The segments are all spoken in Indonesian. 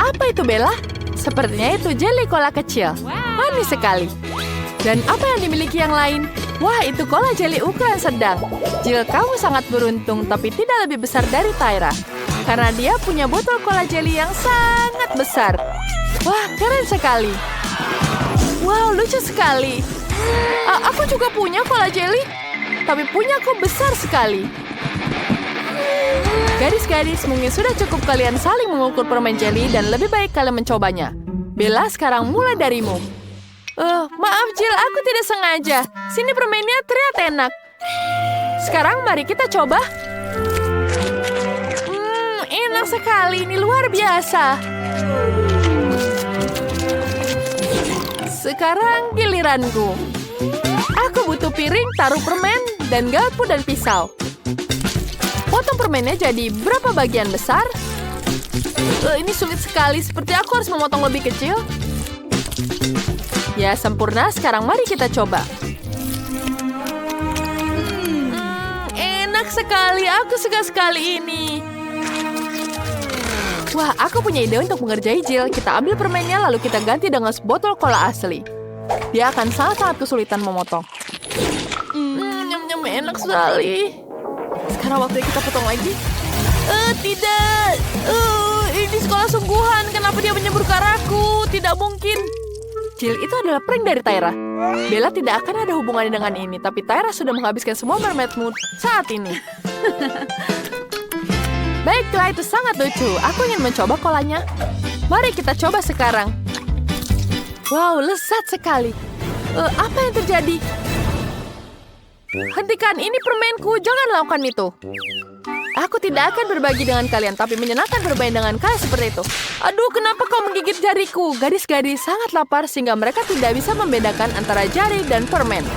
Apa itu, Bella? Sepertinya itu jelly cola kecil. Manis sekali. Dan apa yang dimiliki yang lain? Wah, itu cola jelly ukuran sedang. Jill, kamu sangat beruntung, tapi tidak lebih besar dari Tyra. Karena dia punya botol cola jelly yang sangat besar. Wah, keren sekali. Wow, lucu sekali. Aku juga punya cola jelly, tapi punyaku besar sekali. Gadis-gadis, mungkin sudah cukup kalian saling mengukur permen jelly dan lebih baik kalian mencobanya. Bella, sekarang mulai darimu. Maaf Jill, aku tidak sengaja. Sini permennya terlihat enak. Sekarang mari kita coba. Enak sekali, ini luar biasa. Sekarang giliranku. Aku butuh piring, taruh permen, dan garpu dan pisau. Potong permennya jadi berapa bagian besar? Ini sulit sekali, seperti aku harus memotong lebih kecil. Ya, sempurna. Sekarang mari kita coba. Enak sekali. Aku suka sekali ini. Wah, aku punya ide untuk mengerjai Jill. Kita ambil permennya, lalu kita ganti dengan botol cola asli. Dia akan sangat-sangat kesulitan memotong. Nyam-nyam, enak sekali. Sekarang waktunya kita potong lagi. Tidak. Ini sekolah sungguhan. Kenapa dia menyebur ke arahku? Tidak mungkin. Jill, itu adalah prank dari Tyra. Bella tidak akan ada hubungannya dengan ini, tapi Tyra sudah menghabiskan semua mermaidmu saat ini. Baiklah, itu sangat lucu. Aku ingin mencoba kolanya. Mari kita coba sekarang. Wow, lezat sekali. Apa yang terjadi? Hentikan, ini permenku. Jangan lakukan itu. Aku tidak akan berbagi dengan kalian, tapi menyenangkan bermain dengan kalian seperti itu. Aduh, kenapa kau menggigit jariku? Gadis-gadis sangat lapar sehingga mereka tidak bisa membedakan antara jari dan permen.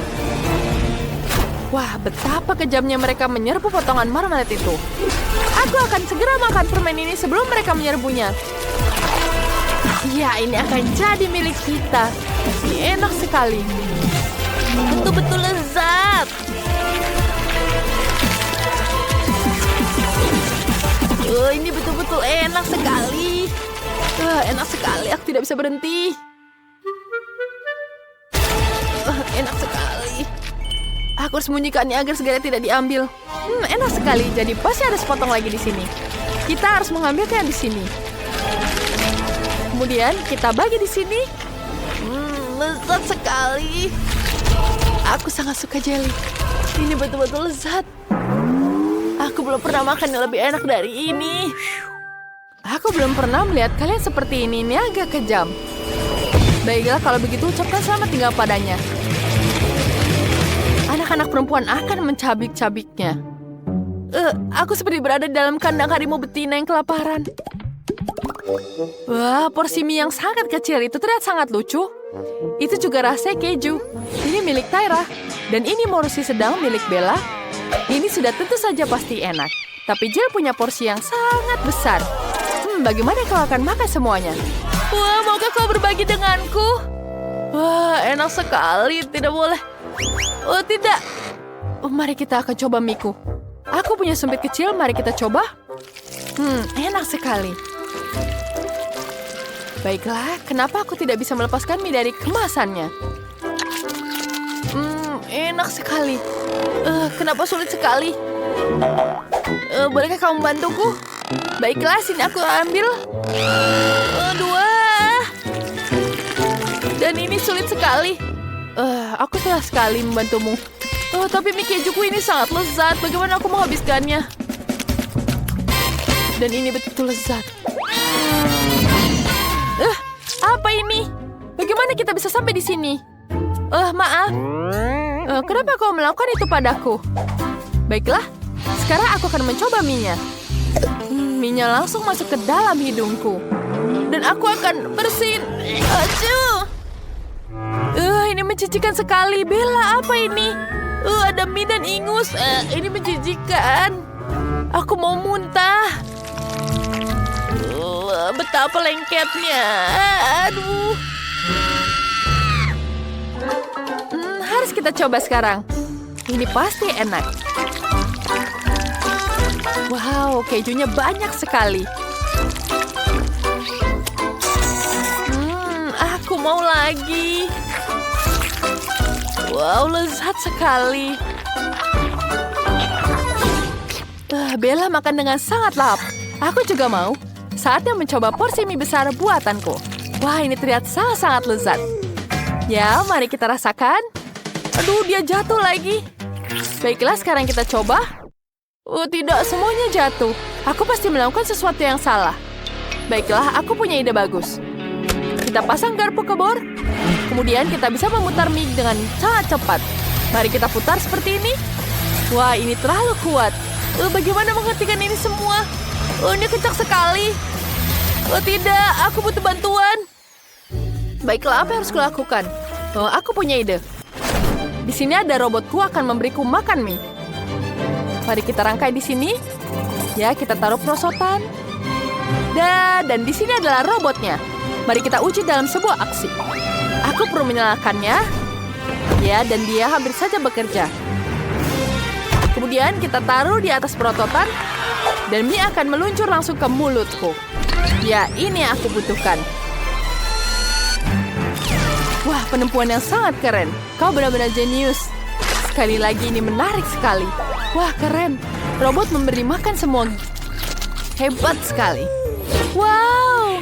Wah, betapa kejamnya mereka menyerbu potongan marmelat itu. Aku akan segera makan permen ini sebelum mereka menyerbunya. Ya, ini akan jadi milik kita. Ini enak sekali. Betul-betul lezat. Ini betul-betul enak sekali. Enak sekali, aku tidak bisa berhenti. Enak sekali. Aku harus sembunyikannya agar segera tidak diambil. Enak sekali, jadi pasti ada sepotong lagi di sini. Kita harus mengambilnya di sini. Kemudian kita bagi di sini. Lezat sekali. Aku sangat suka jelly. Ini betul-betul lezat. Aku belum pernah makan yang lebih enak dari ini. Aku belum pernah melihat kalian seperti ini. Ini agak kejam. Baiklah, kalau begitu ucapkan selamat tinggal padanya. Anak-anak perempuan akan mencabik-cabiknya. Aku seperti berada di dalam kandang harimau betina yang kelaparan. Wah, porsi mie yang sangat kecil itu terlihat sangat lucu. Itu juga rasa keju. Ini milik Tyra. Dan ini porsi sedang milik Bella. Ini sudah tentu saja pasti enak. Tapi Jill punya porsi yang sangat besar. Bagaimana kau akan makan semuanya? Wah, maukah kau berbagi denganku? Wah, enak sekali. Tidak boleh. Oh, tidak. Mari kita akan coba miku. Aku punya sumpit kecil, mari kita coba. Enak sekali. Baiklah, kenapa aku tidak bisa melepaskan mie dari kemasannya? Enak sekali. Kenapa sulit sekali? Bolehkah kamu membantuku? Baiklah, sini aku ambil. Dua. Dan ini sulit sekali. Aku senang sekali membantumu. Tapi mie kejuku ini sangat lezat. Bagaimana aku menghabiskannya? Dan ini betul lezat. Apa ini? Bagaimana kita bisa sampai di sini? Maaf. Kenapa kau melakukan itu padaku? Baiklah, sekarang aku akan mencoba mie-nya. Mie-nya langsung masuk ke dalam hidungku. Dan aku akan bersin. Aduh. Ini menjijikan sekali. Bella, apa ini? Ada mie dan ingus. Ini menjijikan. Aku mau muntah. Betapa lengketnya. Aduh. Harus kita coba sekarang. Ini pasti enak. Wow, kejunya banyak sekali. lagi. Wow, lezat sekali. Bella makan dengan sangat lahap. Aku juga mau. Saatnya mencoba porsi mie besar buatanku. Wah, ini terlihat sangat-sangat lezat. Ya, mari kita rasakan. Aduh, dia jatuh lagi. Baiklah, sekarang kita coba. Oh, tidak, semuanya jatuh. Aku pasti melakukan sesuatu yang salah. Baiklah, aku punya ide bagus. Kita pasang garpu ke bor. Kemudian kita bisa memutar mie dengan sangat cepat. Mari kita putar seperti ini. Wah, ini terlalu kuat. Bagaimana menghentikan ini semua? Ini kencang sekali. Tidak, aku butuh bantuan. Baiklah, apa yang harus kulakukan? Aku punya ide. Di sini ada robotku akan memberiku makan mie. Mari kita rangkai di sini. Ya, kita taruh perosotan. Dan di sini adalah robotnya. Mari kita uji dalam sebuah aksi. Aku perlu menyalakannya. Ya, dan dia hampir saja bekerja. Kemudian kita taruh di atas perosotan. Dan mie akan meluncur langsung ke mulutku. Ya, ini yang aku butuhkan. Wah, penempuan yang sangat keren. Kau benar-benar jenius. Sekali lagi, ini menarik sekali. Wah, keren. Robot memberi makan semua. Hebat sekali. Wow,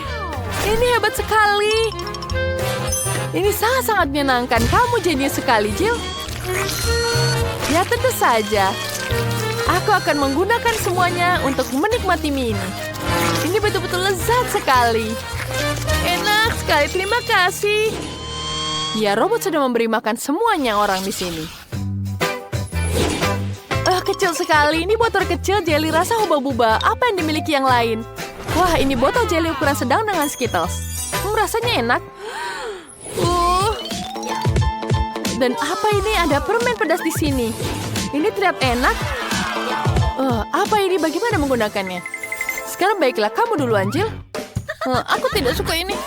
ini hebat sekali. Ini sangat-sangat menyenangkan. Kamu jenius sekali, Jill. Ya, tentu saja. Aku akan menggunakan semuanya untuk menikmati mie ini. Ini betul-betul lezat sekali. Enak sekali, terima kasih. Ya, robot sudah memberi makan semuanya orang di sini. Kecil sekali. Ini botol kecil jelly rasa hubba-bubba. Apa yang dimiliki yang lain? Wah, ini botol jelly ukuran sedang dengan Skittles. Rasanya enak. Dan apa ini? Ada permen pedas di sini. Ini terlihat enak. Apa ini? Bagaimana menggunakannya? Sekarang baiklah, kamu duluan, Jill. Aku tidak suka ini.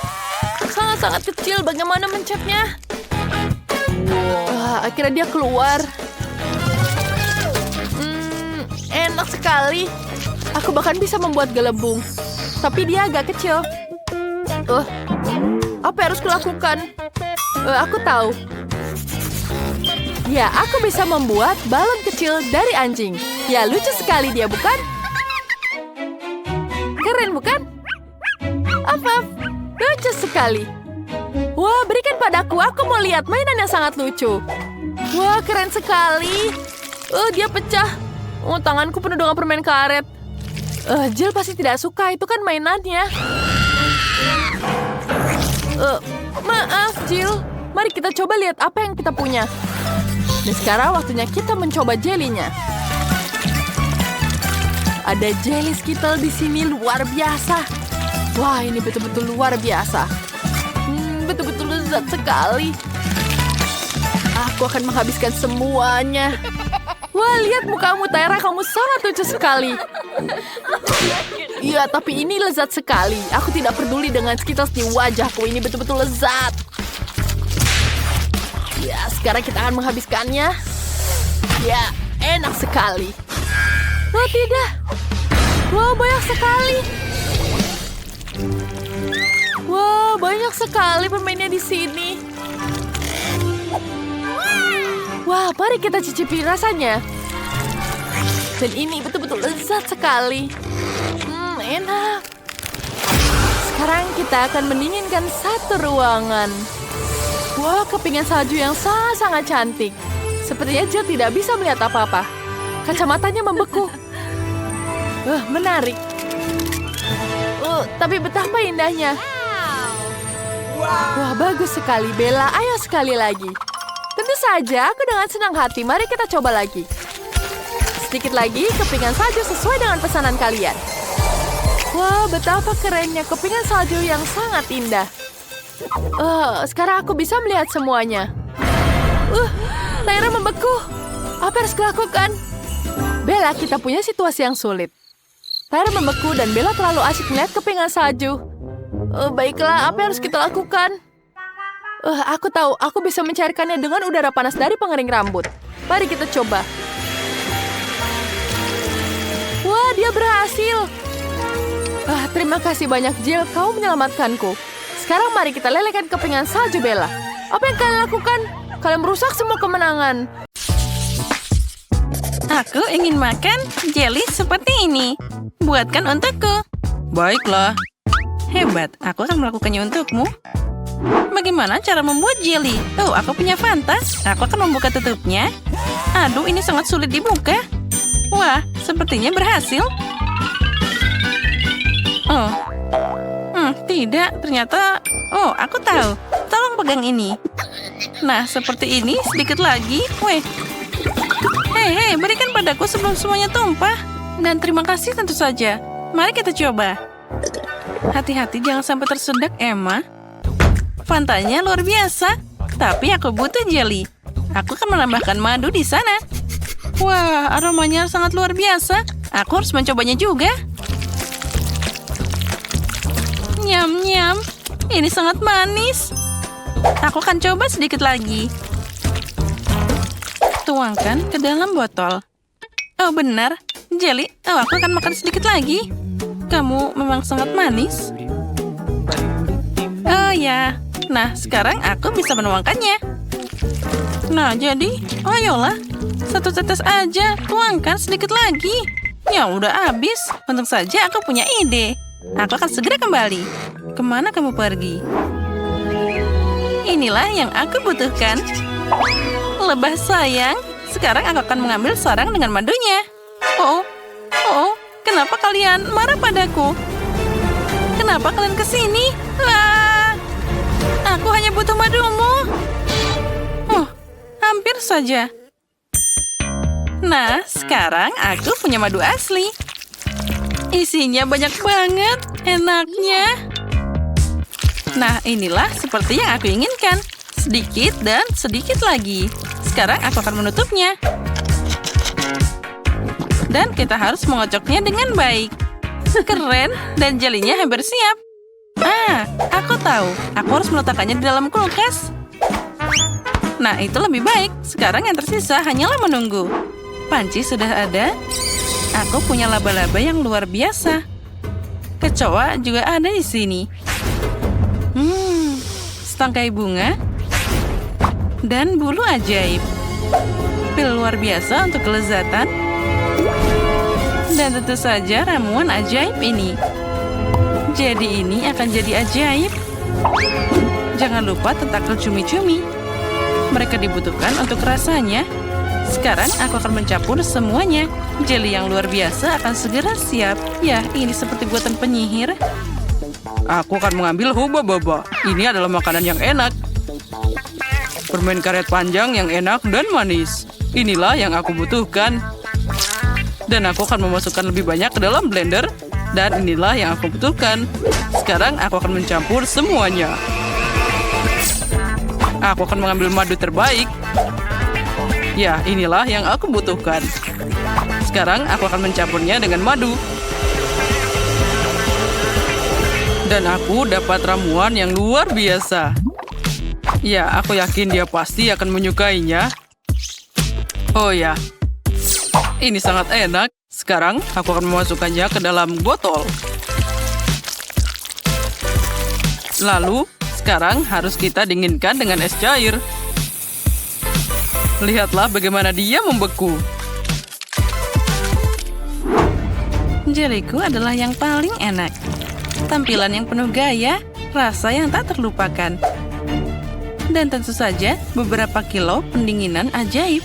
Sangat-sangat kecil. Bagaimana mencetnya? Akhirnya dia keluar. Enak sekali. Aku bahkan bisa membuat gelembung. Tapi dia agak kecil. Apa yang harus kulakukan? Aku tahu. Ya, aku bisa membuat balon kecil dari anjing. Ya, lucu sekali dia, bukan? Keren, bukan? Apa? Lucu sekali. Wah, berikan padaku. Aku mau lihat mainan yang sangat lucu. Wah, keren sekali. Dia pecah. Tanganku penuh dengan permen karet. Jill pasti tidak suka. Itu kan mainannya. Maaf, Jill. Mari kita coba lihat apa yang kita punya. Dan sekarang waktunya kita mencoba jelinya. Ada jelly Skittle di sini luar biasa. Wah, ini betul-betul luar biasa. Betul-betul lezat sekali. Aku akan menghabiskan semuanya. Wah, lihat mukamu, Tyra. Kamu sangat lucu sekali. Iya, tapi ini lezat sekali. Aku tidak peduli dengan Skittles di wajahku. Ini betul-betul lezat. Ya, sekarang kita akan menghabiskannya. Ya, enak sekali. Oh, tidak. Wah, banyak sekali. Wah, banyak sekali permennya di sini. Wah, mari kita cicipi rasanya. Dan ini betul-betul lezat sekali. Enak. Sekarang kita akan mendinginkan satu ruangan. Wah, kepingan salju yang sangat-sangat cantik. Sepertinya Jill tidak bisa melihat apa-apa. Kacamatanya membeku. Menarik. Tapi betapa indahnya. Wah, bagus sekali, Bella. Ayo sekali lagi. Tentu saja, aku dengan senang hati. Mari kita coba lagi. Sedikit lagi, kepingan salju sesuai dengan pesanan kalian. Wah, betapa kerennya kepingan salju yang sangat indah. Sekarang aku bisa melihat semuanya. Tyra membeku. Apa yang harus kulakukan? Bella, kita punya situasi yang sulit. Tyra membeku dan Bella terlalu asyik melihat kepingan salju. Baiklah, apa yang harus kita lakukan? Aku tahu, aku bisa mencairkannya dengan udara panas dari pengering rambut. Mari kita coba. Wah, dia berhasil. Terima kasih banyak, Jill. Kau menyelamatkanku. Sekarang mari kita lelekan kepingan salju Bella. Apa yang kalian lakukan? Kalian merusak semua kemenangan. Aku ingin makan jelly seperti ini. Buatkan untukku. Baiklah. Hebat, aku akan melakukannya untukmu. Bagaimana cara membuat jelly? Oh, aku punya Fanta. Aku akan membuka tutupnya. Aduh, ini sangat sulit dibuka. Wah, sepertinya berhasil. Oh, tidak. Ternyata, oh, aku tahu. Tolong pegang ini. Nah, seperti ini. Sedikit lagi. Weh. Hei, berikan padaku sebelum semuanya tumpah. Dan terima kasih tentu saja. Mari kita coba. Hati-hati jangan sampai tersedak, Emma. Fantanya luar biasa. Tapi aku butuh jelly. Aku akan menambahkan madu di sana. Wah, aromanya sangat luar biasa. Aku harus mencobanya juga. Nyam-nyam. Ini sangat manis. Aku akan coba sedikit lagi. Tuangkan ke dalam botol. Oh, benar. Jelly. Oh, aku akan makan sedikit lagi. Kamu memang sangat manis. Oh, ya. Nah, sekarang aku bisa menuangkannya. Nah, jadi, ayolah. Satu tetes aja. Tuangkan sedikit lagi. Ya, udah habis. Untung saja aku punya ide. Aku akan segera kembali. Kemana kamu pergi? Inilah yang aku butuhkan. Lebah sayang. Sekarang aku akan mengambil sarang dengan madunya. Oh, kenapa kalian marah padaku? Kenapa kalian kesini? Aku hanya butuh madumu. Hampir saja. Nah, sekarang aku punya madu asli. Isinya banyak banget. Enaknya. Nah, inilah seperti yang aku inginkan. Sedikit dan sedikit lagi. Sekarang aku akan menutupnya. Dan kita harus mengocoknya dengan baik. Keren, dan jelinya hampir siap. Aku tahu. Aku harus meletakkannya di dalam kulkas. Nah, itu lebih baik. Sekarang yang tersisa hanyalah menunggu. Panci sudah ada. Aku punya laba-laba yang luar biasa. Kecoa juga ada di sini. Setangkai bunga. Dan bulu ajaib. Pil luar biasa untuk kelezatan. Dan tentu saja ramuan ajaib ini. Jadi ini akan jadi ajaib. Jangan lupa tentakel cumi-cumi. Mereka dibutuhkan untuk rasanya. Sekarang aku akan mencampur semuanya. Jelly yang luar biasa akan segera siap. Ya, ini seperti buatan penyihir. Aku akan mengambil huba-baba. Ini adalah makanan yang enak. Permen karet panjang yang enak dan manis. Inilah yang aku butuhkan. Dan aku akan memasukkan lebih banyak ke dalam blender. Dan inilah yang aku butuhkan. Sekarang aku akan mencampur semuanya. Aku akan mengambil madu terbaik. Ya, inilah yang aku butuhkan. Sekarang aku akan mencampurnya dengan madu. Dan aku dapat ramuan yang luar biasa. Ya, aku yakin dia pasti akan menyukainya. Oh ya, ini sangat enak. Sekarang aku akan memasukkannya ke dalam botol. Lalu, sekarang harus kita dinginkan dengan es cair. Lihatlah bagaimana dia membeku. Jeliku adalah yang paling enak. Tampilan yang penuh gaya, rasa yang tak terlupakan. Dan tentu saja beberapa kilo pendinginan ajaib.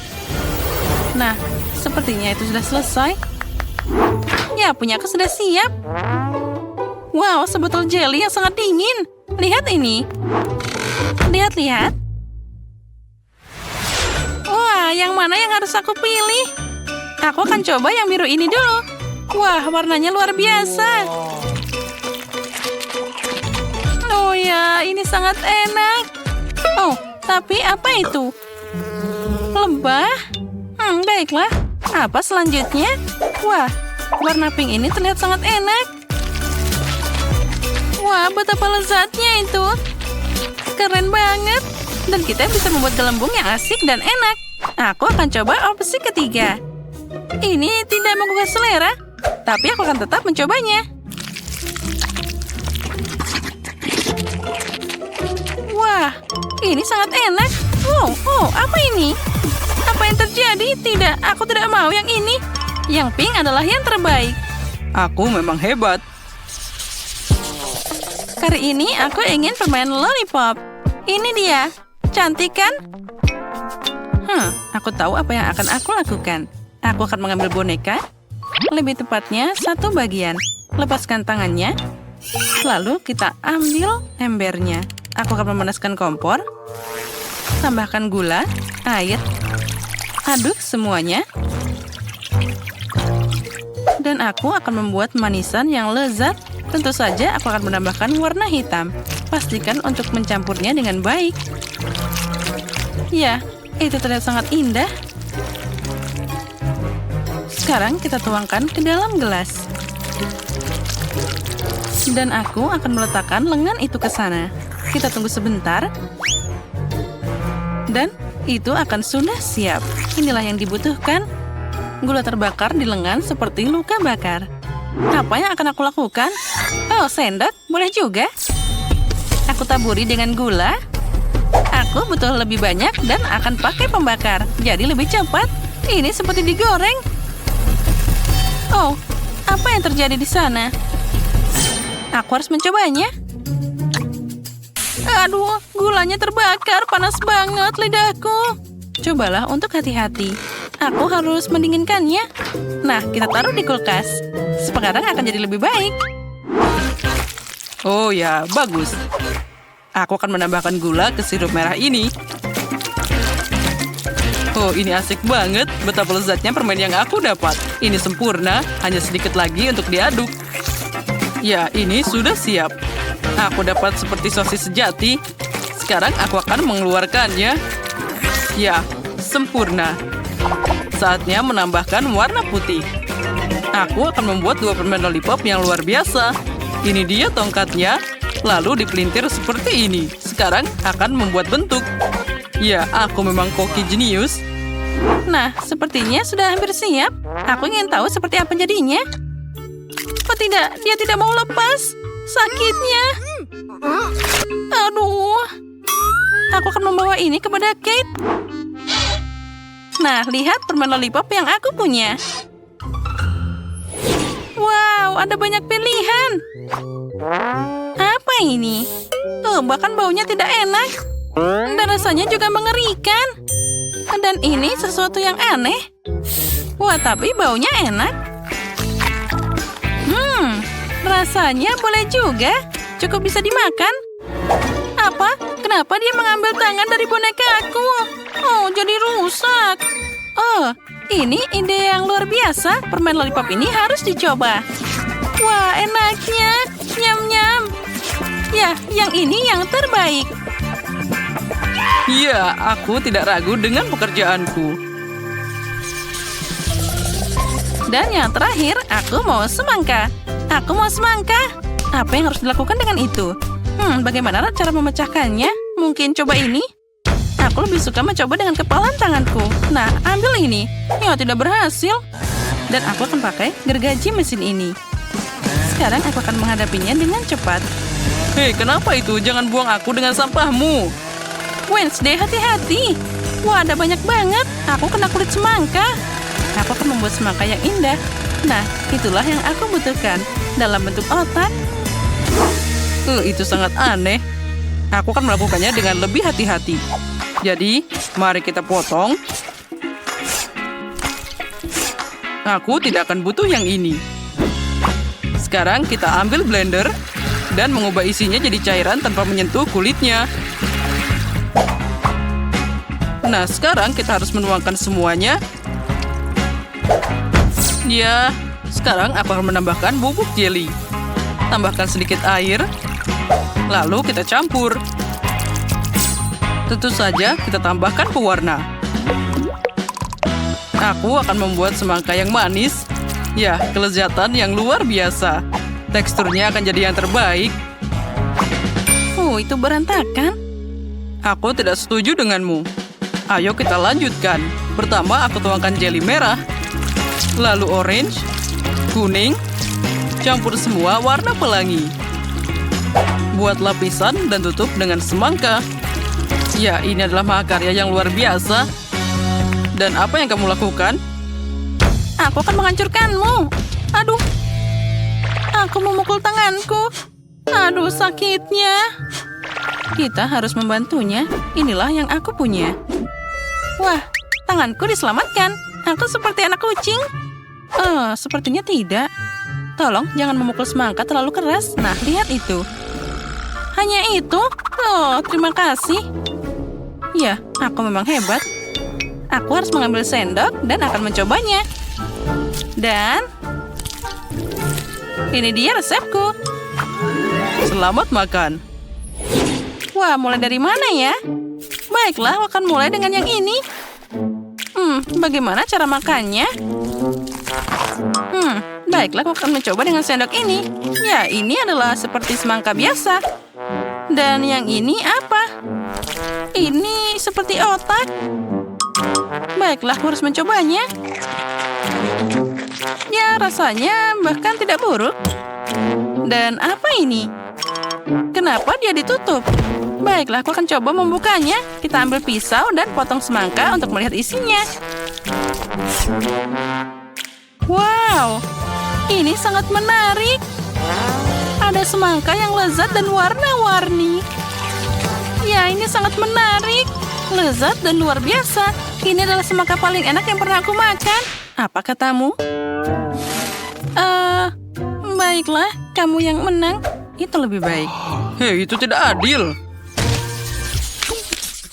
Nah, sepertinya itu sudah selesai. Ya, punyaku sudah siap. Wow, sebotol jelly yang sangat dingin. Lihat ini. Lihat. Wah, yang mana yang harus aku pilih? Aku akan coba yang biru ini dulu. Wah, warnanya luar biasa. Oh ya, ini sangat enak. Oh, tapi apa itu? Lebah? Baiklah. Apa selanjutnya? Wah, warna pink ini terlihat sangat enak. Wah, betapa lezatnya itu. Keren banget. Dan kita bisa membuat gelembung yang asik dan enak. Aku akan coba opsi ketiga. Ini tidak menggugah selera, tapi aku akan tetap mencobanya. Ini sangat enak. Oh, apa ini? Apa yang terjadi? Tidak, aku tidak mau yang ini. Yang pink adalah yang terbaik. Aku memang hebat. Kali ini aku ingin permen lollipop. Ini dia. Cantik kan? Aku tahu apa yang akan aku lakukan. Aku akan mengambil boneka. Lebih tepatnya satu bagian. Lepaskan tangannya. Lalu kita ambil embernya. Aku akan memanaskan kompor. Tambahkan gula, air. Aduk semuanya. Dan aku akan membuat manisan yang lezat. Tentu saja aku akan menambahkan warna hitam. Pastikan untuk mencampurnya dengan baik. Ya, itu terlihat sangat indah. Sekarang kita tuangkan ke dalam gelas. Dan aku akan meletakkan lengan itu ke sana. Kita tunggu sebentar. Dan itu akan sudah siap. Inilah yang dibutuhkan. Gula terbakar di lengan seperti luka bakar. Apa yang akan aku lakukan? Oh, sendok. Boleh juga. Aku taburi dengan gula. Aku butuh lebih banyak dan akan pakai pembakar. Jadi lebih cepat. Ini seperti digoreng. Oh, apa yang terjadi di sana? Aku harus mencobanya. Aduh, gulanya terbakar. Panas banget lidahku. Cobalah untuk hati-hati. Aku harus mendinginkannya. Nah, kita taruh di kulkas. Sekarang akan jadi lebih baik. Oh ya, bagus. Aku akan menambahkan gula ke sirup merah ini. Oh, ini asik banget. Betapa lezatnya permen yang aku dapat. Ini sempurna, hanya sedikit lagi untuk diaduk. Ya, ini sudah siap. Aku dapat seperti sosis sejati. Sekarang aku akan mengeluarkannya. Ya, sempurna. Saatnya menambahkan warna putih. Aku akan membuat 2 permen lollipop yang luar biasa. Ini dia tongkatnya. Lalu dipelintir seperti ini. Sekarang akan membuat bentuk. Ya, aku memang koki jenius. Nah, sepertinya sudah hampir siap. Aku ingin tahu seperti apa jadinya. Oh tidak, dia tidak mau lepas. Sakitnya. Aduh. Aku akan membawa ini kepada Kate. Nah, lihat permen lollipop yang aku punya. Wow, ada banyak pilihan. Apa ini? Oh, bahkan baunya tidak enak. Dan rasanya juga mengerikan. Dan ini sesuatu yang aneh. Wah, tapi baunya enak. Rasanya boleh juga. Cukup bisa dimakan. Apa? Kenapa dia mengambil tangan dari boneka aku? Oh, jadi rusak. Oh, ini ide yang luar biasa. Permen lollipop ini harus dicoba. Wah, enaknya. Nyam-nyam. Ya, yang ini yang terbaik. Ya, aku tidak ragu dengan pekerjaanku. Dan yang terakhir, aku mau semangka. Aku mau semangka. Apa yang harus dilakukan dengan itu? Bagaimana cara memecahkannya? Mungkin coba ini? Aku lebih suka mencoba dengan kepalan tanganku. Nah, ambil ini. Ya, tidak berhasil. Dan aku akan pakai gergaji mesin ini. Sekarang aku akan menghadapinya dengan cepat. Hei, kenapa itu? Jangan buang aku dengan sampahmu. Wednesday, hati-hati. Wah, ada banyak banget. Aku kena kulit semangka. Aku akan membuat semangka yang indah. Nah, itulah yang aku butuhkan. Dalam bentuk otak. Itu sangat aneh. Aku akan melakukannya dengan lebih hati-hati. Jadi, mari kita potong. Aku tidak akan butuh yang ini. Sekarang kita ambil blender dan mengubah isinya jadi cairan tanpa menyentuh kulitnya. Nah, sekarang kita harus menuangkan semuanya. Ya, sekarang aku akan menambahkan bubuk jelly. Tambahkan sedikit air. Lalu kita campur. Tentu saja kita tambahkan pewarna. Aku akan membuat semangka yang manis. Ya, kelezatan yang luar biasa. Teksturnya akan jadi yang terbaik. Itu berantakan. Aku tidak setuju denganmu. Ayo kita lanjutkan. Pertama aku tuangkan jelly merah. Lalu orange, kuning. Campur semua warna pelangi. Buat lapisan dan tutup dengan semangka. Ya, ini adalah mahakarya yang luar biasa. Dan apa yang kamu lakukan? Aku akan menghancurkanmu. Aduh. Aku memukul tanganku. Aduh, sakitnya. Kita harus membantunya. Inilah yang aku punya. Wah, tanganku diselamatkan. Aku seperti anak kucing. Sepertinya tidak. Tolong jangan memukul semangka terlalu keras. Nah, lihat itu. Hanya itu? Oh, terima kasih. Ya, aku memang hebat. Aku harus mengambil sendok dan akan mencobanya. Dan ini dia resepku. Selamat makan. Wah, mulai dari mana ya? Baiklah, aku akan mulai dengan yang ini. Bagaimana cara makannya? Baiklah, aku akan mencoba dengan sendok ini. Ya, ini adalah seperti semangka biasa. Dan yang ini apa? Ini seperti otak. Baiklah, aku harus mencobanya. Ya, rasanya bahkan tidak buruk. Dan apa ini? Kenapa dia ditutup? Baiklah, aku akan coba membukanya. Kita ambil pisau dan potong semangka untuk melihat isinya. Wow, ini sangat menarik. Ada semangka yang lezat dan warna-warni. Ya, ini sangat menarik. Lezat dan luar biasa. Ini adalah semangka paling enak yang pernah aku makan. Apa katamu? Baiklah, kamu yang menang. Itu lebih baik. Hei, itu tidak adil.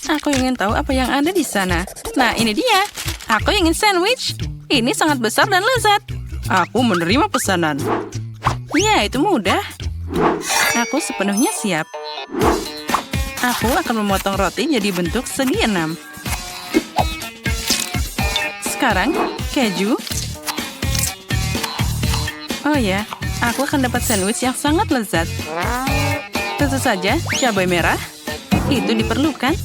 Aku ingin tahu apa yang ada di sana. Nah, ini dia. Aku ingin sandwich. Ini sangat besar dan lezat. Aku menerima pesanan. Ya, itu mudah. Aku sepenuhnya siap. Aku akan memotong roti jadi bentuk segi 6. Sekarang, keju. Oh ya, aku akan dapat sandwich yang sangat lezat. Tentu saja, cabai merah. Itu diperlukan.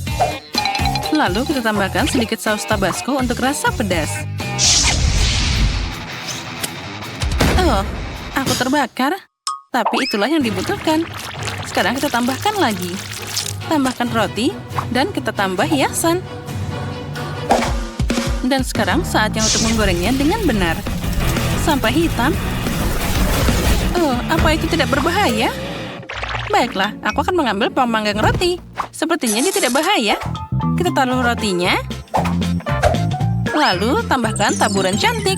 Lalu kita tambahkan sedikit saus tabasco untuk rasa pedas. Oh, aku terbakar. Tapi itulah yang dibutuhkan. Sekarang kita tambahkan lagi. Tambahkan roti dan kita tambah hiasan. Dan sekarang saatnya untuk menggorengnya dengan benar. Sampai hitam. Oh, apa itu tidak berbahaya? Baiklah, aku akan mengambil pemanggang roti. Sepertinya dia tidak bahaya. Kita taruh rotinya. Lalu tambahkan taburan cantik.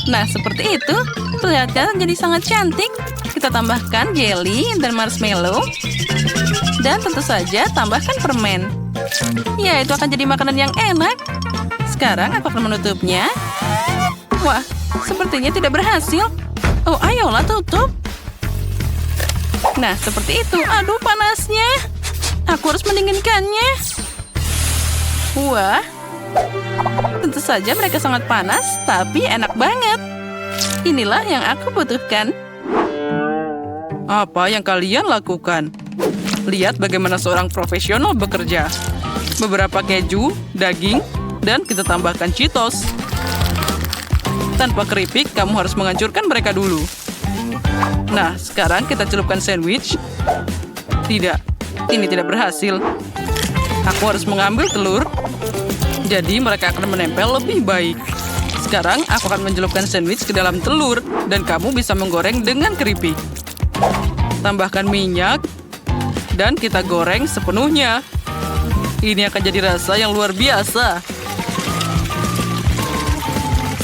Nah, seperti itu. Terlihatnya jadi sangat cantik. Kita tambahkan jelly dan marshmallow. Dan tentu saja tambahkan permen. Ya, itu akan jadi makanan yang enak. Sekarang aku akan menutupnya. Wah, sepertinya tidak berhasil. Oh, ayolah tutup. Nah, seperti itu. Aduh, panasnya. Aku harus mendinginkannya. Wah, tentu saja mereka sangat panas, tapi enak banget. Inilah yang aku butuhkan. Apa yang kalian lakukan? Lihat bagaimana seorang profesional bekerja. Beberapa keju, daging, dan kita tambahkan Cheetos. Tanpa keripik, kamu harus menghancurkan mereka dulu. Nah, sekarang kita celupkan sandwich. Tidak, ini tidak berhasil. Aku harus mengambil telur. Jadi mereka akan menempel lebih baik. Sekarang aku akan mencelupkan sandwich ke dalam telur. Dan kamu bisa menggoreng dengan keripik. Tambahkan minyak. Dan kita goreng sepenuhnya. Ini akan jadi rasa yang luar biasa.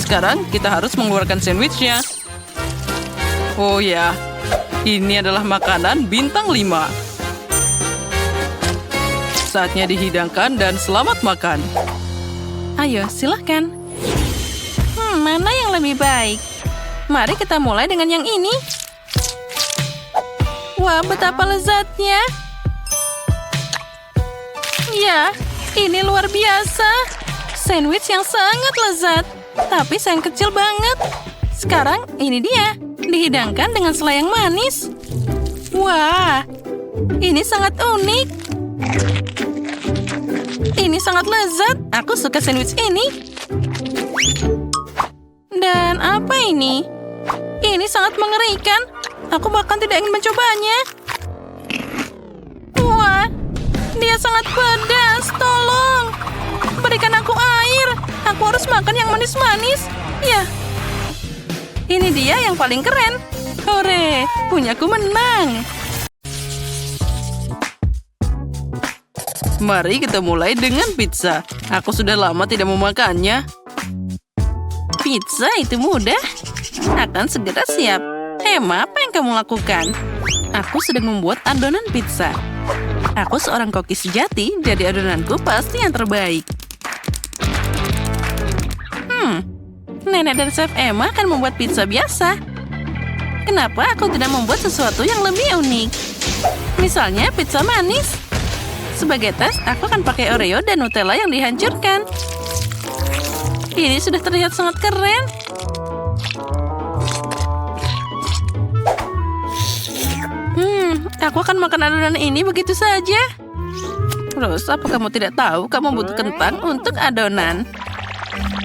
Sekarang kita harus mengeluarkan sandwichnya. Oh ya, ini adalah makanan bintang 5. Saatnya dihidangkan dan selamat makan. Ayo, silahkan. Mana yang lebih baik? Mari kita mulai dengan yang ini. Wah, betapa lezatnya. Ya, ini luar biasa. Sandwich yang sangat lezat. Tapi sayang kecil banget. Sekarang ini dia. Dihidangkan dengan selai yang manis. Wah, ini sangat unik. Ini sangat lezat. Aku suka sandwich ini. Dan apa ini? Ini sangat mengerikan. Aku bahkan tidak ingin mencobanya. Wah, dia sangat pedas. Tolong, berikan aku air. Aku harus makan yang manis-manis. Ya, ini dia yang paling keren. Hore, punyaku menang. Mari kita mulai dengan pizza. Aku sudah lama tidak memakannya. Pizza itu mudah. Akan segera siap. Emma, apa yang kamu lakukan? Aku sedang membuat adonan pizza. Aku seorang koki sejati, jadi adonanku pasti yang terbaik. Nenek dan Chef Emma akan membuat pizza biasa. Kenapa aku tidak membuat sesuatu yang lebih unik? Misalnya pizza manis. Sebagai tes, aku akan pakai Oreo dan Nutella yang dihancurkan. Ini sudah terlihat sangat keren. Aku akan makan adonan ini begitu saja. Rose, apa kamu tidak tahu kamu butuh kentang untuk adonan?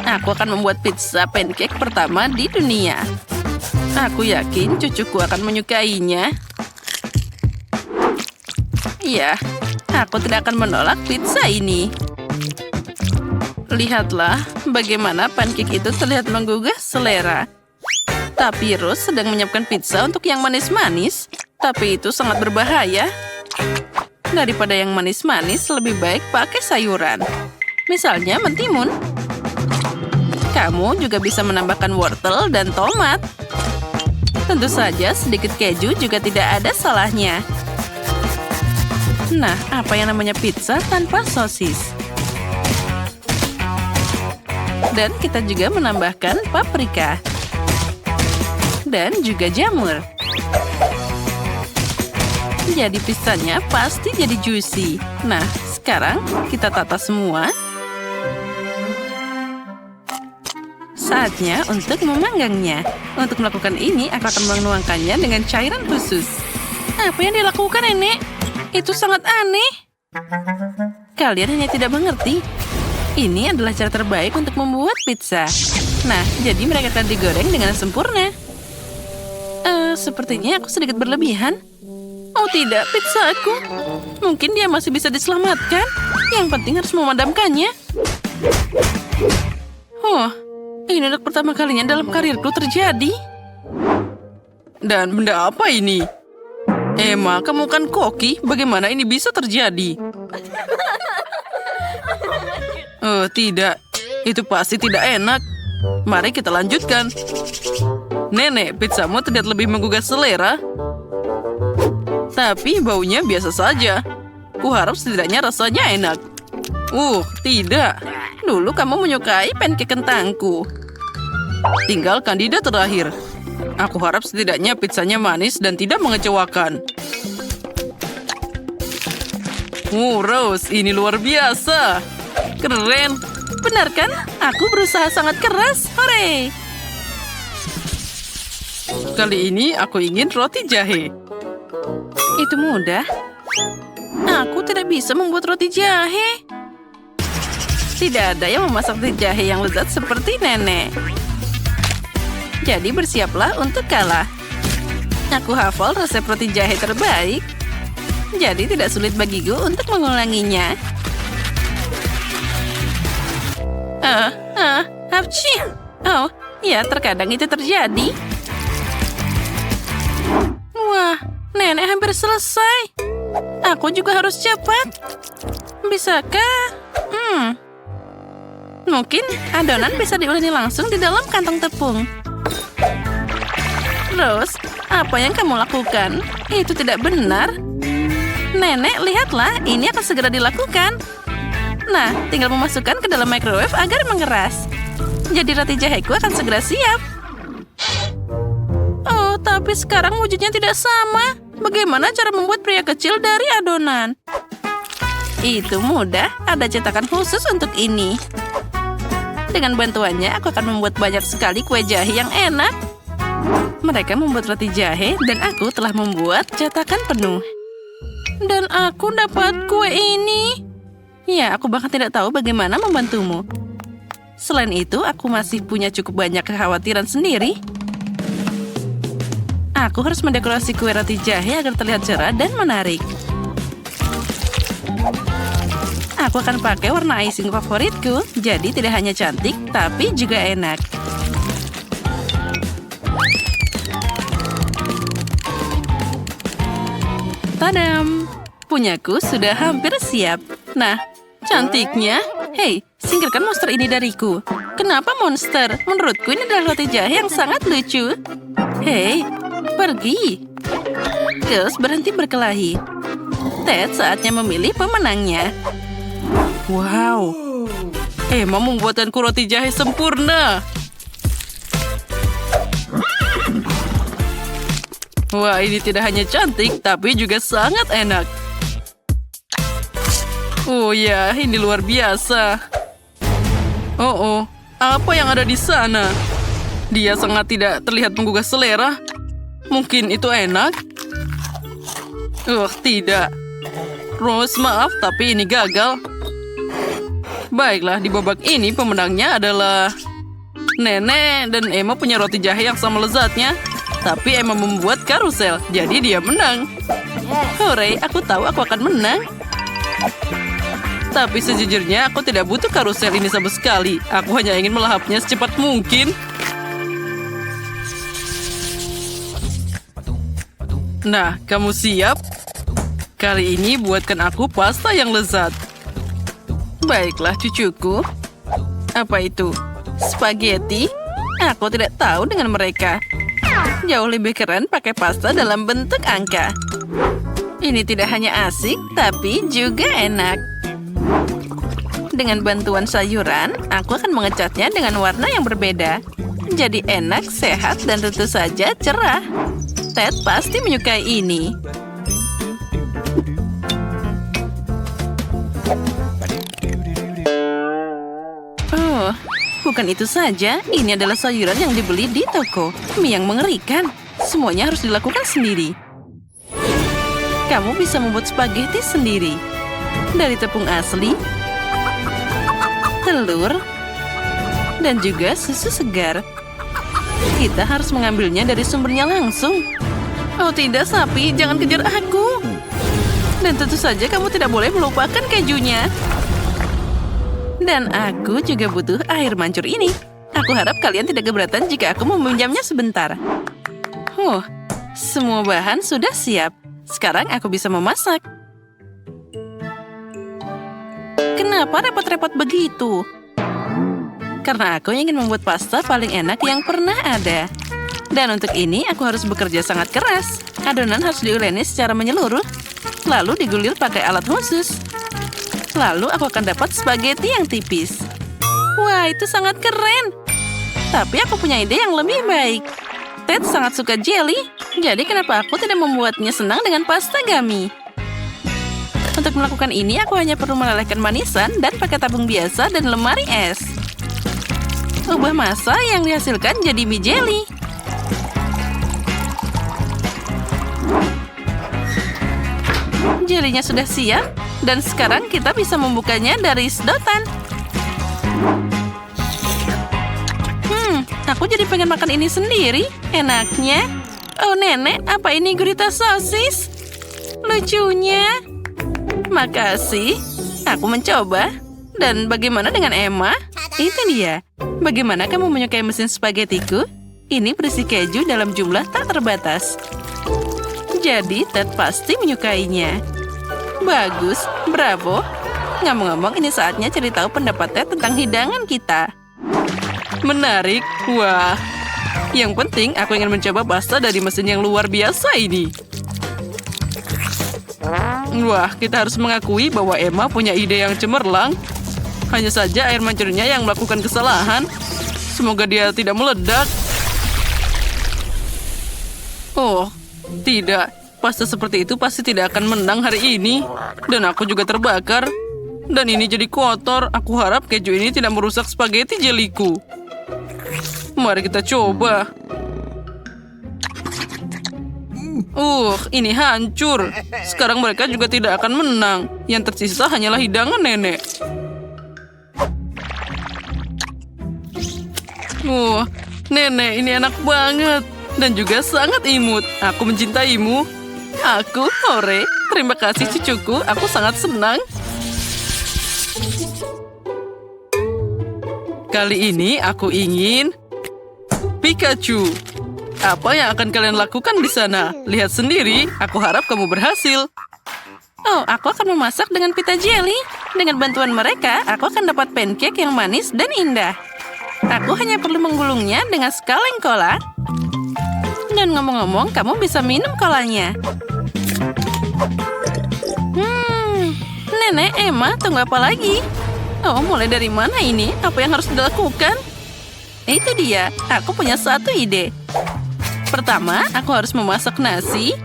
Aku akan membuat pizza pancake pertama di dunia. Aku yakin cucuku akan menyukainya. Iya, aku tidak akan menolak pizza ini. Lihatlah bagaimana pancake itu terlihat menggugah selera. Tapi Rose sedang menyiapkan pizza untuk yang manis-manis. Tapi itu sangat berbahaya. Daripada yang manis-manis, lebih baik pakai sayuran. Misalnya mentimun. Kamu juga bisa menambahkan wortel dan tomat. Tentu saja sedikit keju juga tidak ada salahnya. Nah, apa yang namanya pizza tanpa sosis? Dan kita juga menambahkan paprika. Dan juga jamur. Jadi pizzanya pasti jadi juicy. Nah, sekarang kita tata semua. Saatnya untuk memanggangnya. Untuk melakukan ini, aku akan menuangkannya dengan cairan khusus. Apa yang dilakukan, Nenek? Itu sangat aneh. Kalian hanya tidak mengerti. Ini adalah cara terbaik untuk membuat pizza. Nah, jadi mereka akan digoreng dengan sempurna. Sepertinya aku sedikit berlebihan. Oh tidak, pizza aku. Mungkin dia masih bisa diselamatkan. Yang penting harus memadamkannya. Ini untuk pertama kalinya dalam karirku terjadi. Dan benda apa ini? Emma, kamu kan koki. Bagaimana ini bisa terjadi? Oh, tidak. Itu pasti tidak enak. Mari kita lanjutkan. Nenek, pizzamu terlihat lebih menggugah selera. Tapi baunya biasa saja. Kuharap setidaknya rasanya enak. Tidak. Dulu kamu menyukai pancake kentangku. Tinggal kandidat terakhir. Aku harap setidaknya pizzanya manis dan tidak mengecewakan. Rose, ini luar biasa. Keren. Benar kan? Aku berusaha sangat keras. Hore! Kali ini aku ingin roti jahe. Itu mudah. Aku tidak bisa membuat roti jahe. Tidak ada yang memasak roti jahe yang lezat seperti Nenek. Jadi bersiaplah untuk kalah. Aku hafal resep roti jahe terbaik. Jadi tidak sulit bagiku untuk mengulanginya. Hapci. Oh, ya terkadang itu terjadi. Wah, Nenek hampir selesai. Aku juga harus cepat. Bisakah? Mungkin adonan bisa diuleni langsung di dalam kantong tepung. Rose, apa yang kamu lakukan? Itu tidak benar. Nenek, lihatlah, ini akan segera dilakukan. Nah, tinggal memasukkan ke dalam microwave agar mengeras. Jadi roti jaheku akan segera siap. Oh, tapi sekarang wujudnya tidak sama. Bagaimana cara membuat pria kecil dari adonan? Itu mudah, ada cetakan khusus untuk ini. Dengan bantuannya, aku akan membuat banyak sekali kue jahe yang enak. Mereka membuat roti jahe, dan aku telah membuat cetakan penuh. Dan aku dapat kue ini. Ya, aku bahkan tidak tahu bagaimana membantumu. Selain itu, aku masih punya cukup banyak kekhawatiran sendiri. Aku harus mendekorasi kue roti jahe agar terlihat cerah dan menarik. Aku akan pakai warna icing favoritku, jadi tidak hanya cantik, tapi juga enak. Tadam! Punyaku sudah hampir siap. Nah, cantiknya. Hei, singkirkan monster ini dariku. Kenapa monster? Menurutku ini adalah roti jahe yang sangat lucu. Hei, pergi. Girls, berhenti berkelahi. Ted, saatnya memilih pemenangnya. Wow, Emma membuatkanku roti jahe sempurna. Wah, ini tidak hanya cantik, tapi juga sangat enak. Oh ya, ini luar biasa. Oh, apa yang ada di sana? Dia sangat tidak terlihat menggugah selera. Mungkin itu enak? Tidak. Rose, maaf, tapi ini gagal. Baiklah, di babak ini pemenangnya adalah Nenek, dan Emma punya roti jahe yang sama lezatnya. Tapi Emma membuat karusel, jadi dia menang. Hore, aku tahu aku akan menang. Tapi sejujurnya aku tidak butuh karusel ini sama sekali. Aku hanya ingin melahapnya secepat mungkin. Nah, kamu siap? Kali ini buatkan aku pasta yang lezat. Baiklah, cucuku. Apa itu? Spaghetti? Aku tidak tahu dengan mereka. Jauh lebih keren pakai pasta dalam bentuk angka. Ini tidak hanya asik, tapi juga enak. Dengan bantuan sayuran, aku akan mengecatnya dengan warna yang berbeda. Jadi enak, sehat, dan tentu saja cerah. Ted pasti menyukai ini. Oh, bukan itu saja. Ini adalah sayuran yang dibeli di toko. Mie yang mengerikan. Semuanya harus dilakukan sendiri. Kamu bisa membuat spaghetti sendiri. Dari tepung asli, telur, dan juga susu segar. Kita harus mengambilnya dari sumbernya langsung. Oh tidak, sapi, jangan kejar aku. Dan tentu saja kamu tidak boleh melupakan kejunya. Dan aku juga butuh air mancur ini. Aku harap kalian tidak keberatan jika aku meminjamnya sebentar. Semua bahan sudah siap. Sekarang aku bisa memasak. Kenapa repot-repot begitu? Karena aku ingin membuat pasta paling enak yang pernah ada. Dan untuk ini aku harus bekerja sangat keras. Adonan harus diuleni secara menyeluruh. Lalu digulir pakai alat khusus. Lalu aku akan dapat spaghetti yang tipis. Wah, itu sangat keren. Tapi aku punya ide yang lebih baik. Ted sangat suka jelly. Jadi kenapa aku tidak membuatnya senang dengan pasta gummy? Untuk melakukan ini, aku hanya perlu melelehkan manisan dan pakai tabung biasa dan lemari es. Ubah massa yang dihasilkan jadi mie jelly. Jelinya sudah siap, dan sekarang kita bisa membukanya dari sedotan. Aku jadi pengen makan ini sendiri. Enaknya. Oh nenek, apa ini gurita sosis? Lucunya. Makasih. Aku mencoba. Dan bagaimana dengan Emma? Itu dia. Bagaimana kamu menyukai mesin spagettiku? Ini berisi keju dalam jumlah tak terbatas. Jadi Ted pasti menyukainya. Bagus, bravo. Ngomong-ngomong, ini saatnya cari tahu pendapat Ted tentang hidangan kita. Menarik. Wah. Yang penting aku ingin mencoba pasta dari mesin yang luar biasa ini. Wah, kita harus mengakui bahwa Emma punya ide yang cemerlang. Hanya saja air mancurnya yang melakukan kesalahan. Semoga dia tidak meledak. Oh, tidak. Pasta seperti itu pasti tidak akan menang hari ini. Dan aku juga terbakar. Dan ini jadi kotor. Aku harap keju ini tidak merusak spaghetti jeliku. Mari kita coba. Ini hancur. Sekarang mereka juga tidak akan menang. Yang tersisa hanyalah hidangan nenek. Nenek, ini enak banget. Dan juga sangat imut. Aku mencintaimu. Hore. Terima kasih cucuku. Aku sangat senang. Kali ini aku ingin Pikachu. Apa yang akan kalian lakukan di sana? Lihat sendiri, aku harap kamu berhasil. Oh, aku akan memasak dengan pita jelly. Dengan bantuan mereka, aku akan dapat pancake yang manis dan indah. Aku hanya perlu menggulungnya dengan sekaleng cola. Dan ngomong-ngomong, kamu bisa minum kolanya. Nenek, Emma, tunggu apa lagi? Oh, mulai dari mana ini? Apa yang harus dilakukan? Itu dia, aku punya satu ide. Pertama, aku harus memasak nasi.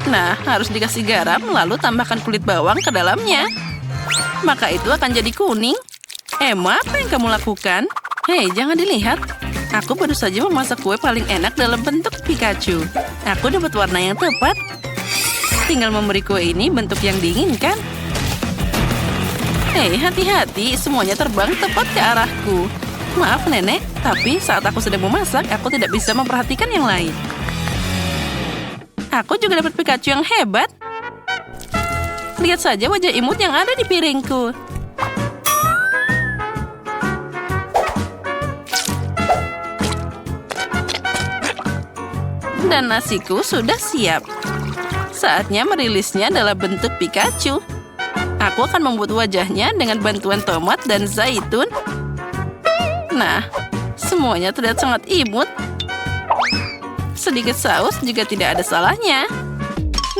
Nah, harus dikasih garam, lalu tambahkan kulit bawang ke dalamnya. Maka itu akan jadi kuning. Emma, apa yang kamu lakukan? Hei, jangan dilihat. Aku baru saja memasak kue paling enak dalam bentuk Pikachu. Aku dapat warna yang tepat. Tinggal memberi kue ini bentuk yang diinginkan. Hei, hati-hati, semuanya terbang tepat ke arahku. Maaf, Nenek, tapi saat aku sedang memasak, aku tidak bisa memperhatikan yang lain. Aku juga dapat Pikachu yang hebat. Lihat saja wajah imut yang ada di piringku. Dan nasiku sudah siap. Saatnya merilisnya dalam bentuk Pikachu. Aku akan membuat wajahnya dengan bantuan tomat dan zaitun. Nah, semuanya terlihat sangat imut. Sedikit saus juga tidak ada salahnya.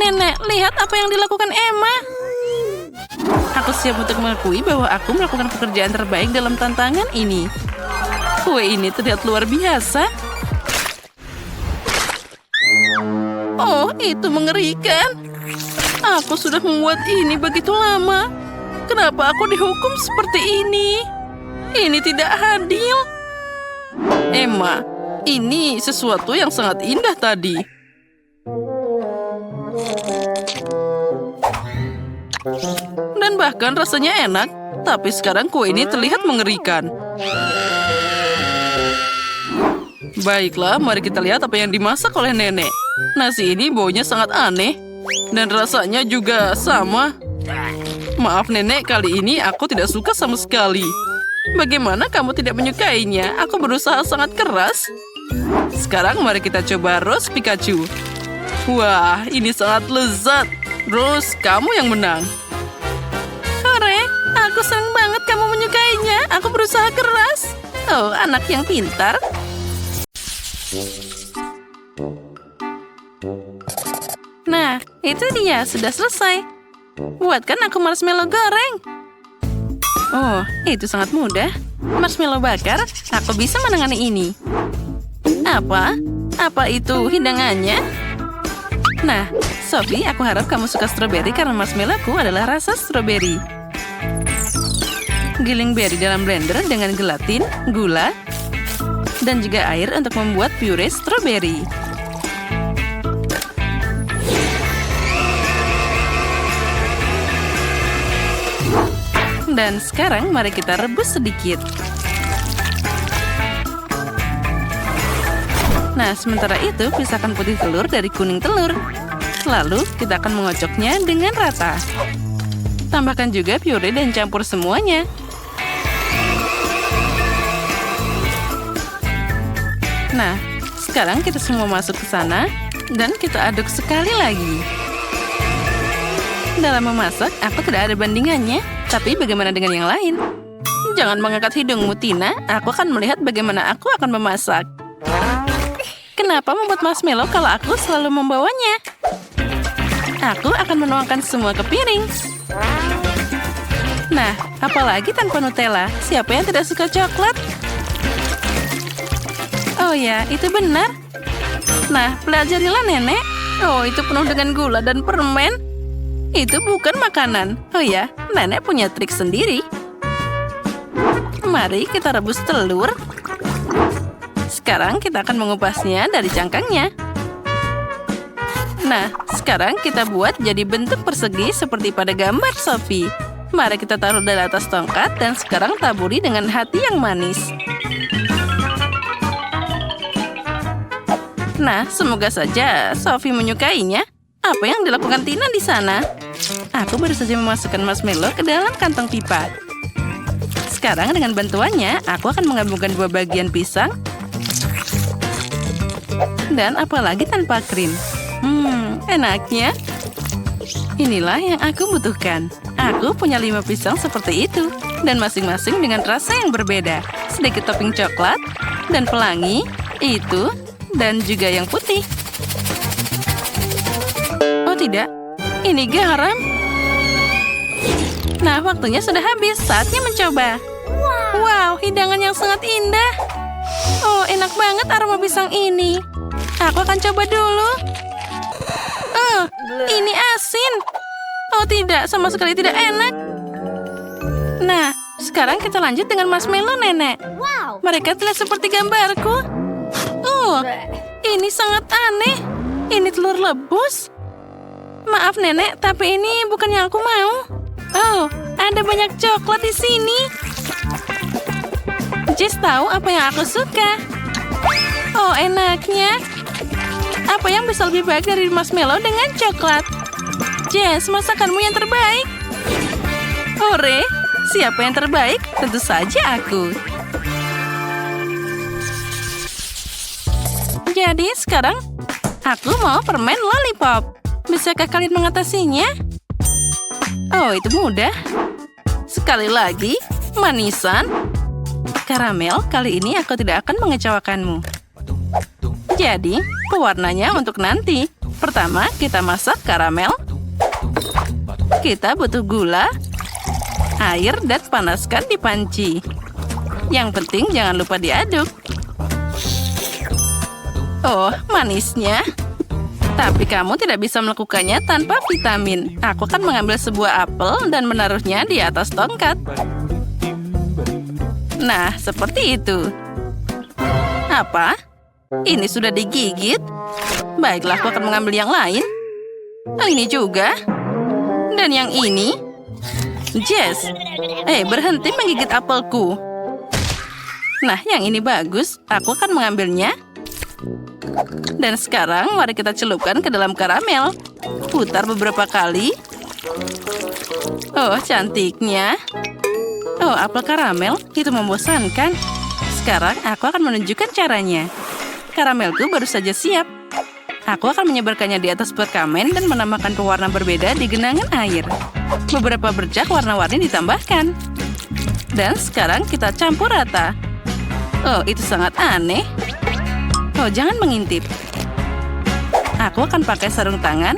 Nenek, lihat apa yang dilakukan Emma. Aku siap untuk mengakui bahwa aku melakukan pekerjaan terbaik dalam tantangan ini. Kue ini terlihat luar biasa. Oh, itu mengerikan. Aku sudah membuat ini begitu lama. Kenapa aku dihukum seperti ini? Ini tidak adil. Emma, ini sesuatu yang sangat indah tadi. Dan bahkan rasanya enak. Tapi sekarang kue ini terlihat mengerikan. Baiklah, mari kita lihat apa yang dimasak oleh nenek. Nasi ini baunya sangat aneh. Dan rasanya juga sama. Maaf nenek, kali ini aku tidak suka sama sekali. Bagaimana kamu tidak menyukainya? Aku berusaha sangat keras. Sekarang mari kita coba Rose Pikachu. Wah, ini sangat lezat. Rose, kamu yang menang. Hore, aku senang banget kamu menyukainya. Aku berusaha keras. Oh, anak yang pintar. Nah, itu dia. Sudah selesai. Buatkan aku marshmallow goreng. Oh, itu sangat mudah. Marshmallow bakar, aku bisa menangani ini. Apa? Apa itu hidangannya? Nah, Sophie, aku harap kamu suka stroberi karena marshmallowku adalah rasa stroberi. Giling berry dalam blender dengan gelatin, gula, dan juga air untuk membuat puree stroberi. Dan sekarang mari kita rebus sedikit. Nah, sementara itu pisahkan putih telur dari kuning telur. Lalu kita akan mengocoknya dengan rata. Tambahkan juga puree dan campur semuanya. Nah, sekarang kita semua masuk ke sana dan kita aduk sekali lagi. Dalam memasak, aku tidak ada bandingannya. Tapi bagaimana dengan yang lain? Jangan mengangkat hidungmu, Tina. Aku akan melihat bagaimana aku akan memasak. Kenapa membuat marshmallow kalau aku selalu membawanya? Aku akan menuangkan semua ke piring. Nah, apalagi tanpa Nutella? Siapa yang tidak suka coklat? Oh ya, itu benar. Nah, pelajarilah nenek. Oh, itu penuh dengan gula dan permen. Itu bukan makanan. Oh ya, nenek punya trik sendiri. Mari kita rebus telur. Sekarang kita akan mengupasnya dari cangkangnya. Nah, sekarang kita buat jadi bentuk persegi seperti pada gambar Sophie. Mari kita taruh dari atas tongkat dan sekarang taburi dengan hati yang manis. Nah, semoga saja Sophie menyukainya. Apa yang dilakukan Tina di sana? Aku baru saja memasukkan marshmallow ke dalam kantong pipa. Sekarang dengan bantuannya, aku akan menggabungkan 2 bagian pisang. Dan apalagi tanpa krim. Enaknya. Inilah yang aku butuhkan. Aku punya 5 pisang seperti itu. Dan masing-masing dengan rasa yang berbeda. Sedikit topping coklat, dan pelangi, itu, dan juga yang putih. Oh tidak, ini garam. Nah, waktunya sudah habis. Saatnya mencoba. Wow, hidangan yang sangat indah. Oh, enak banget aroma pisang ini. Aku akan coba dulu. Ini asin. Oh tidak, sama sekali tidak enak. Nah, sekarang kita lanjut dengan marshmallow, Nenek. Mereka terlihat seperti gambarku. Ini sangat aneh. Ini telur lebus. Maaf, Nenek, tapi ini bukan yang aku mau. Oh, ada banyak coklat di sini. Jess tahu apa yang aku suka. Oh, enaknya. Apa yang bisa lebih baik dari marshmallow dengan coklat? Jess, masakanmu yang terbaik. Hore, siapa yang terbaik? Tentu saja aku. Jadi sekarang aku mau permen lollipop. Bisakah kalian mengatasinya? Oh, itu mudah. Sekali lagi, manisan. Karamel, kali ini aku tidak akan mengecewakanmu. Jadi, pewarnanya untuk nanti. Pertama, kita masak karamel. Kita butuh gula, air, dan panaskan di panci. Yang penting jangan lupa diaduk. Oh, manisnya. Tapi kamu tidak bisa melakukannya tanpa vitamin. Aku akan mengambil sebuah apel dan menaruhnya di atas tongkat. Nah, seperti itu. Apa? Ini sudah digigit? Baiklah, aku akan mengambil yang lain. Ini juga. Dan yang ini. Jess, berhenti menggigit apelku. Nah, yang ini bagus. Aku akan mengambilnya. Dan sekarang, mari kita celupkan ke dalam karamel. Putar beberapa kali. Oh, cantiknya. Oh, apel karamel. Itu membosankan. Sekarang, aku akan menunjukkan caranya. Karamelku baru saja siap. Aku akan menyebarkannya di atas perkamen dan menambahkan pewarna berbeda di genangan air. Beberapa bercak warna-warni ditambahkan. Dan sekarang kita campur rata. Oh, itu sangat aneh. Oh, jangan mengintip. Aku akan pakai sarung tangan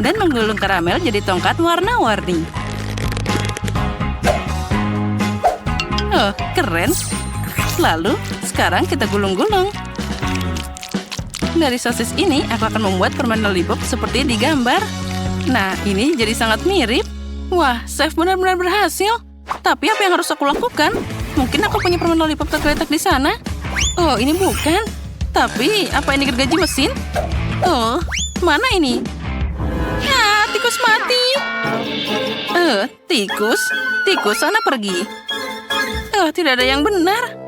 dan menggulung karamel jadi tongkat warna-warni. Oh, keren. Lalu, sekarang kita gulung-gulung. Dari sosis ini, aku akan membuat permen lollipop seperti di gambar. Nah, ini jadi sangat mirip. Wah, chef benar-benar berhasil. Tapi apa yang harus aku lakukan? Mungkin aku punya permen lollipop tergeletak di sana. Oh, ini bukan. Tapi, apa ini gergaji mesin? Oh, mana ini? Ah, tikus mati. Tikus? Tikus, sana pergi. Oh, tidak ada yang benar.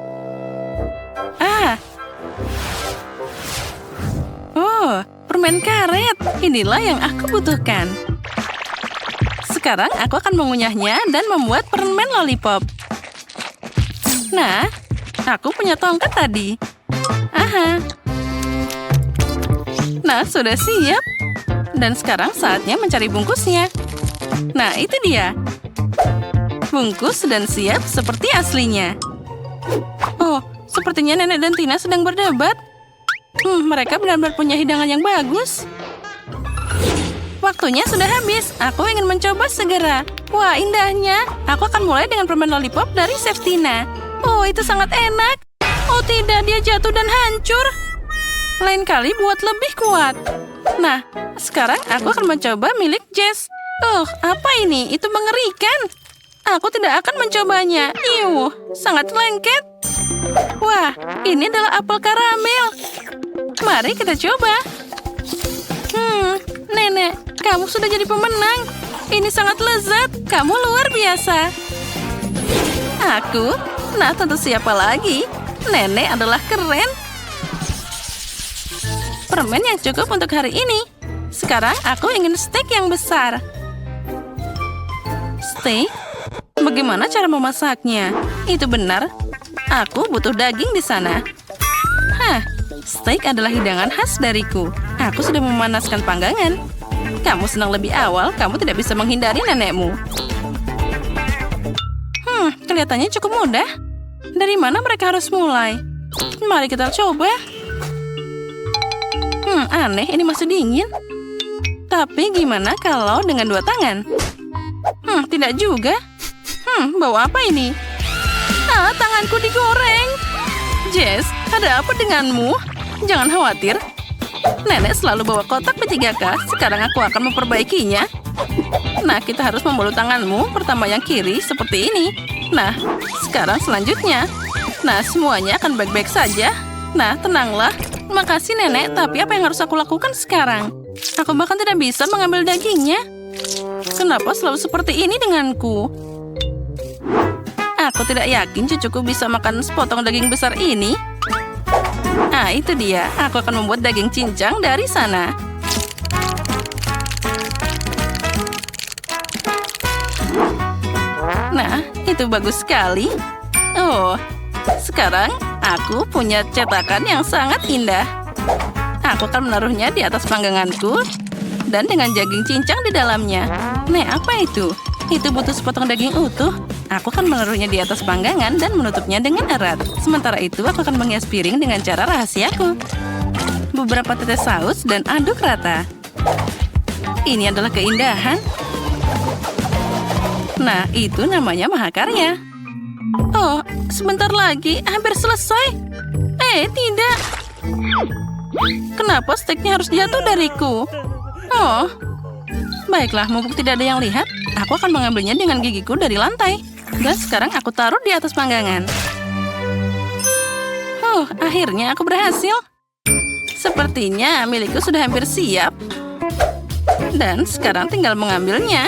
Oh, permen karet. Inilah yang aku butuhkan. Sekarang aku akan mengunyahnya dan membuat permen lollipop. Nah, aku punya tongkat tadi. Nah, sudah siap. Dan sekarang saatnya mencari bungkusnya. Nah, itu dia. Bungkus dan siap seperti aslinya. Oh, sepertinya Nenek dan Tina sedang berdebat. Mereka benar-benar punya hidangan yang bagus. Waktunya sudah habis. Aku ingin mencoba segera. Wah, indahnya. Aku akan mulai dengan permen lollipop dari Chef Tina. Oh, itu sangat enak. Oh tidak, dia jatuh dan hancur. Lain kali buat lebih kuat. Nah, sekarang aku akan mencoba milik Jess. Oh, apa ini? Itu mengerikan. Aku tidak akan mencobanya. Sangat lengket. Wah, ini adalah apel karamel. Mari kita coba. Nenek, kamu sudah jadi pemenang. Ini sangat lezat. Kamu luar biasa. Aku? Nah, tentu siapa lagi? Nenek adalah keren. Permen yang cukup untuk hari ini. Sekarang aku ingin steak yang besar. Steak? Bagaimana cara memasaknya? Itu benar. Aku butuh daging di sana. Hah, steak adalah hidangan khas dariku. Aku sudah memanaskan panggangan. Kamu senang lebih awal, kamu tidak bisa menghindari nenekmu. Kelihatannya cukup mudah. Dari mana mereka harus mulai? Mari kita coba. Aneh, ini masih dingin. Tapi gimana kalau dengan 2 tangan? Tidak juga. Bau apa ini? Tanganku digoreng. Jess, ada apa denganmu? Jangan khawatir. Nenek selalu bawa kotak P3K. Sekarang aku akan memperbaikinya. Nah, kita harus memulut tanganmu. Pertama yang kiri, seperti ini. Nah, sekarang selanjutnya. Nah, semuanya akan baik-baik saja. Nah, tenanglah. Makasih, Nenek. Tapi apa yang harus aku lakukan sekarang? Aku bahkan tidak bisa mengambil dagingnya. Kenapa selalu seperti ini denganku? Aku tidak yakin cucuku bisa makan sepotong daging besar ini. Itu dia. Aku akan membuat daging cincang dari sana. Nah, itu bagus sekali. Oh, sekarang aku punya cetakan yang sangat indah. Aku akan menaruhnya di atas pangganganku dan dengan daging cincang di dalamnya. Nah, apa itu? Itu butuh sepotong daging utuh. Aku akan menaruhnya di atas panggangan dan menutupnya dengan erat. Sementara itu, aku akan menghias piring dengan cara rahasiaku. Beberapa tetes saus dan aduk rata. Ini adalah keindahan. Nah, itu namanya mahakarya. Oh, sebentar lagi. Hampir selesai. Tidak. Kenapa steaknya harus jatuh dariku? Oh, baiklah, mumpung tidak ada yang lihat, aku akan mengambilnya dengan gigiku dari lantai. Dan sekarang aku taruh di atas panggangan. Akhirnya aku berhasil. Sepertinya milikku sudah hampir siap. Dan sekarang tinggal mengambilnya.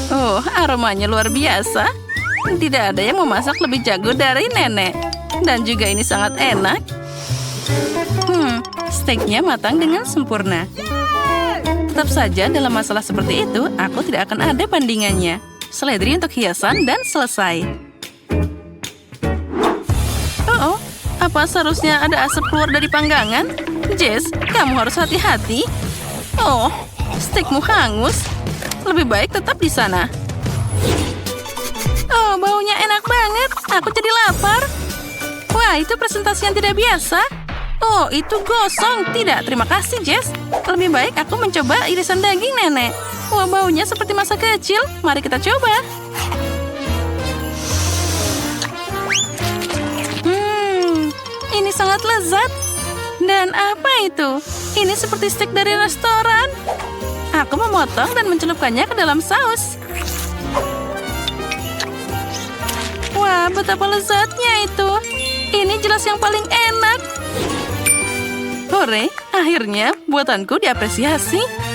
Oh, aromanya luar biasa. Tidak ada yang memasak lebih jago dari nenek. Dan juga ini sangat enak. Steaknya matang dengan sempurna. Tetap saja dalam masalah seperti itu, aku tidak akan ada bandingannya. Seledri untuk hiasan dan selesai. Oh, apa seharusnya ada asap keluar dari panggangan? Jess, kamu harus hati-hati. Oh, steakmu hangus. Lebih baik tetap di sana. Oh, baunya enak banget. Aku jadi lapar. Wah, itu presentasi yang tidak biasa. Oh, itu gosong. Tidak, terima kasih, Jess. Lebih baik aku mencoba irisan daging nenek. Wah, baunya seperti masa kecil. Mari kita coba. Ini sangat lezat. Dan apa itu? Ini seperti steak dari restoran. Aku memotong dan mencelupkannya ke dalam saus. Wah, betapa lezatnya itu. Ini jelas yang paling enak. Hore, akhirnya buatanku diapresiasi.